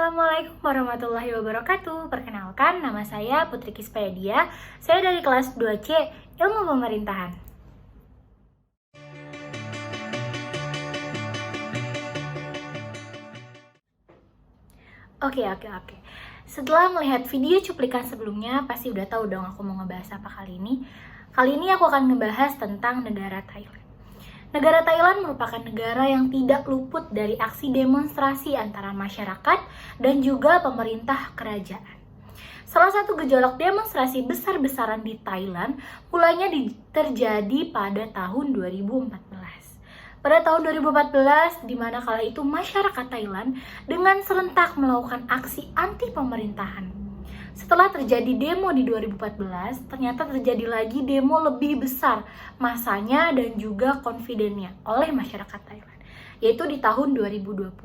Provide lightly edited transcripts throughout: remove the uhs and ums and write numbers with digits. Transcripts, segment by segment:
Assalamualaikum warahmatullahi wabarakatuh. Perkenalkan, nama saya Putri Kispedia. Saya dari kelas 2C Ilmu Pemerintahan. Oke. Setelah melihat video cuplikan sebelumnya, pasti udah tahu dong aku mau ngebahas apa kali ini. Kali ini aku akan ngebahas tentang negara Thailand. Negara Thailand merupakan negara yang tidak luput dari aksi demonstrasi antara masyarakat dan juga pemerintah kerajaan. Salah satu gejolak demonstrasi besar-besaran di Thailand mulanya terjadi pada tahun 2014. Pada tahun 2014, di mana kala itu masyarakat Thailand dengan serentak melakukan aksi anti pemerintahan. Setelah terjadi demo di 2014, ternyata terjadi lagi demo lebih besar masanya dan juga confidennya oleh masyarakat Thailand, yaitu di tahun 2020.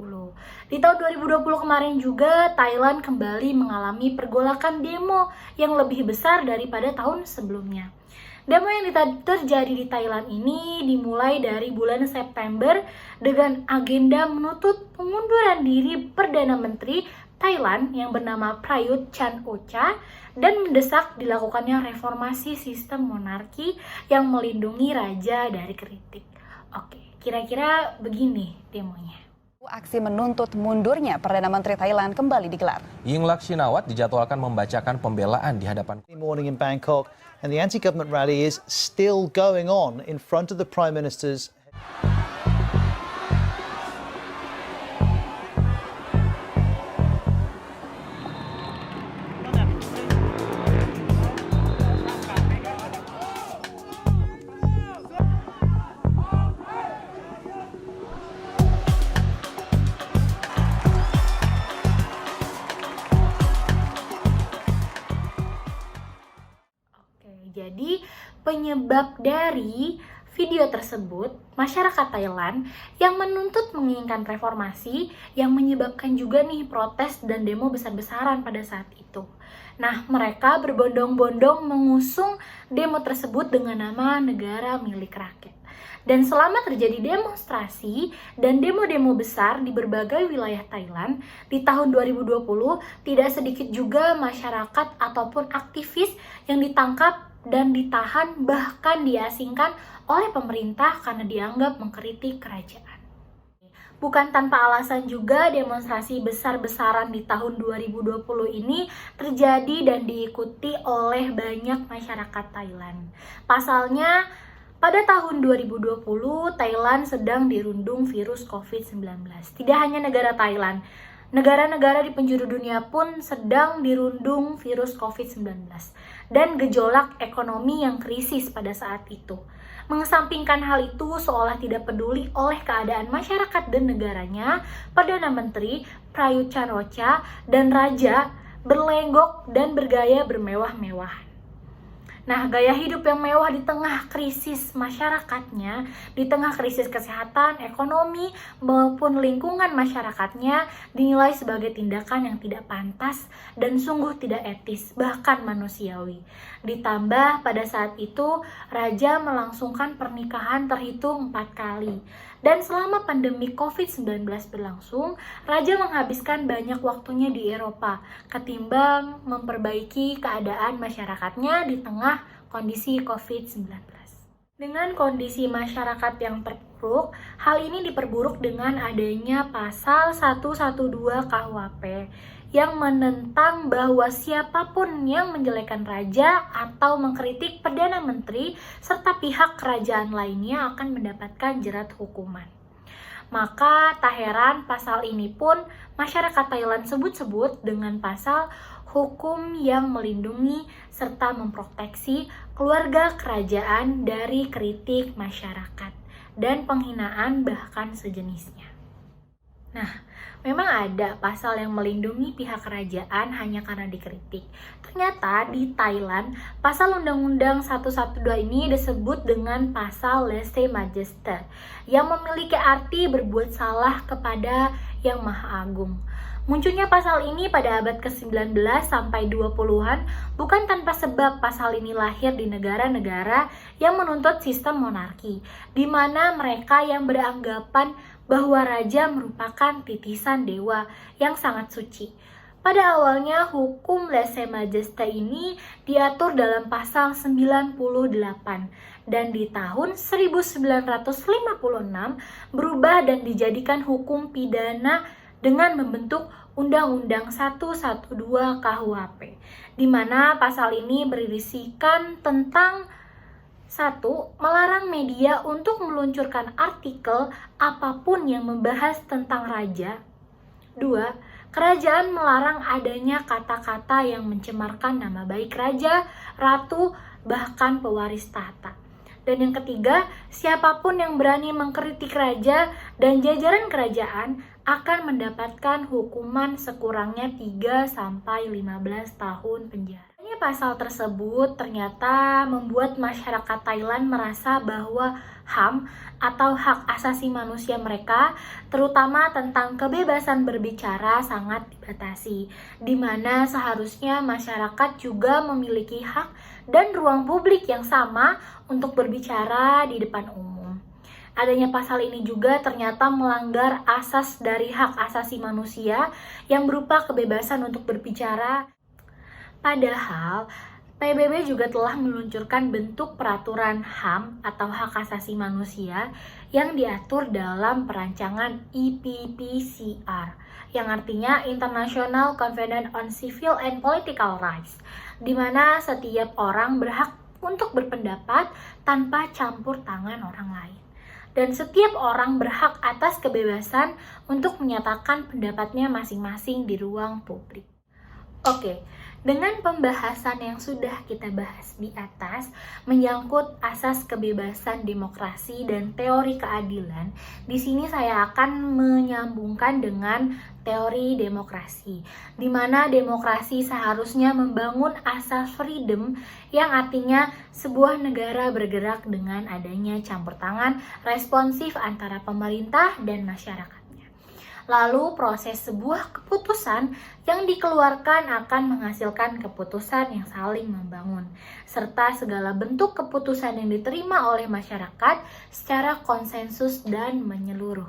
Di tahun 2020 kemarin juga Thailand kembali mengalami pergolakan demo yang lebih besar daripada tahun sebelumnya. Demo yang terjadi di Thailand ini dimulai dari bulan September dengan agenda menuntut pengunduran diri Perdana Menteri Thailand yang bernama Prayut Chan-o-cha dan mendesak dilakukannya reformasi sistem monarki yang melindungi raja dari kritik. Oke, kira-kira begini demonya. Aksi menuntut mundurnya Perdana Menteri Thailand kembali digelar. Yingluck Shinawatra dijadwalkan membacakan pembelaan di hadapan morning in Bangkok, and the anti-government rally is still going on in front of the Prime Minister's. Jadi penyebab dari video tersebut, masyarakat Thailand yang menuntut menginginkan reformasi yang menyebabkan juga nih protes dan demo besar-besaran pada saat itu. Nah, mereka berbondong-bondong mengusung demo tersebut dengan nama negara milik rakyat. Dan selama terjadi demonstrasi dan demo-demo besar di berbagai wilayah Thailand, di tahun 2020 tidak sedikit juga masyarakat ataupun aktivis yang ditangkap dan ditahan bahkan diasingkan oleh pemerintah karena dianggap mengkritik kerajaan. Bukan tanpa alasan juga demonstrasi besar-besaran di tahun 2020 ini terjadi dan diikuti oleh banyak masyarakat Thailand. Pasalnya, pada tahun 2020, Thailand sedang dirundung virus COVID-19. Tidak hanya negara Thailand, negara-negara di penjuru dunia pun sedang dirundung virus COVID-19 dan gejolak ekonomi yang krisis pada saat itu. Mengesampingkan hal itu seolah tidak peduli oleh keadaan masyarakat dan negaranya, Perdana Menteri Prayut Chan-o-cha dan Raja berlenggok dan bergaya bermewah-mewahan. Nah, gaya hidup yang mewah di tengah krisis masyarakatnya, di tengah krisis kesehatan, ekonomi, maupun lingkungan masyarakatnya dinilai sebagai tindakan yang tidak pantas dan sungguh tidak etis, bahkan manusiawi. Ditambah pada saat itu, Raja melangsungkan pernikahan terhitung 4 kali. Dan selama pandemi COVID-19 berlangsung, Raja menghabiskan banyak waktunya di Eropa ketimbang memperbaiki keadaan masyarakatnya di tengah kondisi COVID-19. Dengan kondisi masyarakat yang terpuruk, hal ini diperburuk dengan adanya pasal 112 KUHP yang menentang bahwa siapapun yang menjelekkan raja atau mengkritik Perdana Menteri serta pihak kerajaan lainnya akan mendapatkan jerat hukuman. Maka tak heran pasal ini pun masyarakat Thailand sebut-sebut dengan pasal hukum yang melindungi serta memproteksi keluarga kerajaan dari kritik masyarakat dan penghinaan bahkan sejenisnya. Nah, memang ada pasal yang melindungi pihak kerajaan hanya karena dikritik. Ternyata di Thailand, pasal Undang-Undang 112 ini disebut dengan pasal lese majeste yang memiliki arti berbuat salah kepada Yang Maha Agung. Munculnya pasal ini pada abad ke-19 sampai 20-an bukan tanpa sebab pasal ini lahir di negara-negara yang menuntut sistem monarki, di mana mereka yang beranggapan bahwa raja merupakan titisan dewa yang sangat suci. Pada awalnya hukum lese majeste ini diatur dalam pasal 98 dan di tahun 1956 berubah dan dijadikan hukum pidana dengan membentuk Undang-Undang 112 KUHP, di mana pasal ini berisikan tentang 1. Melarang media untuk meluncurkan artikel apapun yang membahas tentang raja. 2. Kerajaan melarang adanya kata-kata yang mencemarkan nama baik raja, ratu, bahkan pewaris tahta. Dan yang ketiga, siapapun yang berani mengkritik raja dan jajaran kerajaan akan mendapatkan hukuman sekurangnya 3-15 tahun penjara. Pasal tersebut ternyata membuat masyarakat Thailand merasa bahwa HAM atau hak asasi manusia mereka, terutama tentang kebebasan berbicara, sangat dibatasi, di mana seharusnya masyarakat juga memiliki hak dan ruang publik yang sama untuk berbicara di depan umum. Adanya pasal ini juga ternyata melanggar asas dari hak asasi manusia yang berupa kebebasan untuk berbicara. Padahal, PBB juga telah meluncurkan bentuk peraturan HAM atau hak asasi manusia yang diatur dalam perancangan IPPCR, yang artinya International Covenant on Civil and Political Rights, di mana setiap orang berhak untuk berpendapat tanpa campur tangan orang lain. Dan setiap orang berhak atas kebebasan untuk menyatakan pendapatnya masing-masing di ruang publik. Oke, dengan pembahasan yang sudah kita bahas di atas menyangkut asas kebebasan demokrasi dan teori keadilan, di sini saya akan menyambungkan dengan teori demokrasi, di mana demokrasi seharusnya membangun asas freedom yang artinya sebuah negara bergerak dengan adanya campur tangan responsif antara pemerintah dan masyarakat. Lalu proses sebuah keputusan yang dikeluarkan akan menghasilkan keputusan yang saling membangun, serta segala bentuk keputusan yang diterima oleh masyarakat secara konsensus dan menyeluruh.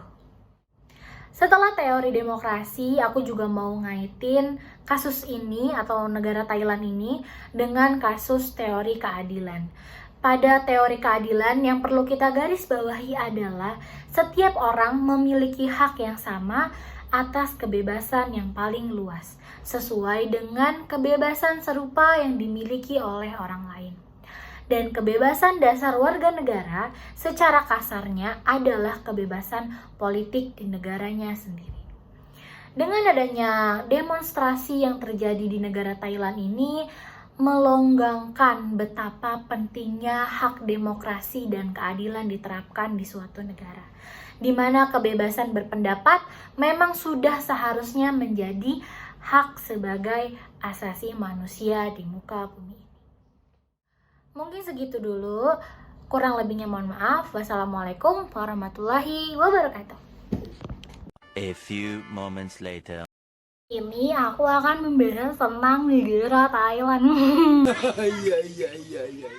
Setelah teori demokrasi, aku juga mau ngaitin kasus ini atau negara Thailand ini dengan kasus teori keadilan. Pada teori keadilan yang perlu kita garis bawahi adalah setiap orang memiliki hak yang sama atas kebebasan yang paling luas, sesuai dengan kebebasan serupa yang dimiliki oleh orang lain. Dan kebebasan dasar warga negara secara kasarnya adalah kebebasan politik di negaranya sendiri. Dengan adanya demonstrasi yang terjadi di negara Thailand ini, melonggangkan betapa pentingnya hak demokrasi dan keadilan diterapkan di suatu negara, di mana kebebasan berpendapat memang sudah seharusnya menjadi hak sebagai asasi manusia di muka bumi. Mungkin segitu dulu, kurang lebihnya mohon maaf. Wassalamualaikum warahmatullahi wabarakatuh. A few moments later. Ini aku akan membahas tentang negara Thailand. Iya.